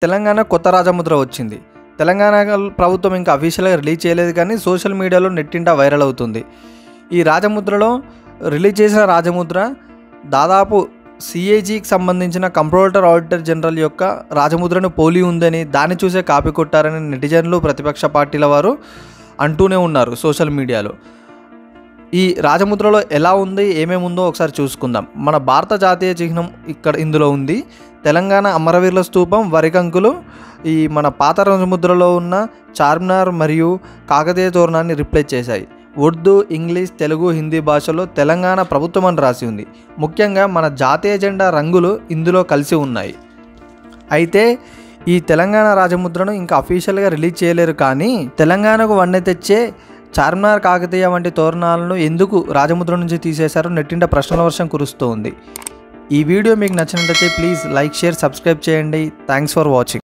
తెలంగాణ కొత్త రాజముద్ర వచ్చింది. తెలంగాణ ప్రభుత్వం ఇంకా అఫీషియల్గా రిలీజ్ చేయలేదు, కానీ సోషల్ మీడియాలో నెట్టింట వైరల్ అవుతుంది. ఈ రాజముద్రలో రిలీజ్ చేసిన రాజముద్ర దాదాపు సిఏజీకి సంబంధించిన కంప్ట్రోలర్ ఆడిటర్ జనరల్ యొక్క రాజముద్రను పోలి ఉందని, దాన్ని చూసే కాపీ కొట్టారని నెటిజన్లు, ప్రతిపక్ష పార్టీల వారు అంటూనే ఉన్నారు సోషల్ మీడియాలో. ఈ రాజముద్రలో ఎలా ఉంది, ఏమేమి ఉందో ఒకసారి చూసుకుందాం. మన భారత జాతీయ చిహ్నం ఇందులో ఉంది. తెలంగాణ అమరవీరుల స్తూపం, వరికంకులు, ఈ మన పాత రాజముద్రలో ఉన్న చార్మినార్ మరియు కాకతీయ తోరణాన్ని రిప్లేస్ చేశాయి. ఉర్దూ, ఇంగ్లీష్, తెలుగు, హిందీ భాషలో తెలంగాణ ప్రభుత్వం అని రాసి ఉంది. ముఖ్యంగా మన జాతీయ జెండా రంగులు ఇందులో కలిసి ఉన్నాయి. అయితే ఈ తెలంగాణ రాజముద్రను ఇంకా అఫీషియల్గా రిలీజ్ చేయలేరు, కానీ తెలంగాణకు వన్నె తెచ్చే చార్మినార్, కాకతీయ వంటి తోరణాలను ఎందుకు రాజముద్ర నుంచి తీసేశారో నెట్టింట ప్రశ్నల వర్షం కురుస్తూ ఉంది. ఈ వీడియో మీకు నచ్చినట్లయితే ప్లీజ్ లైక్, షేర్, సబ్స్క్రైబ్ చేయండి. Thanks for watching.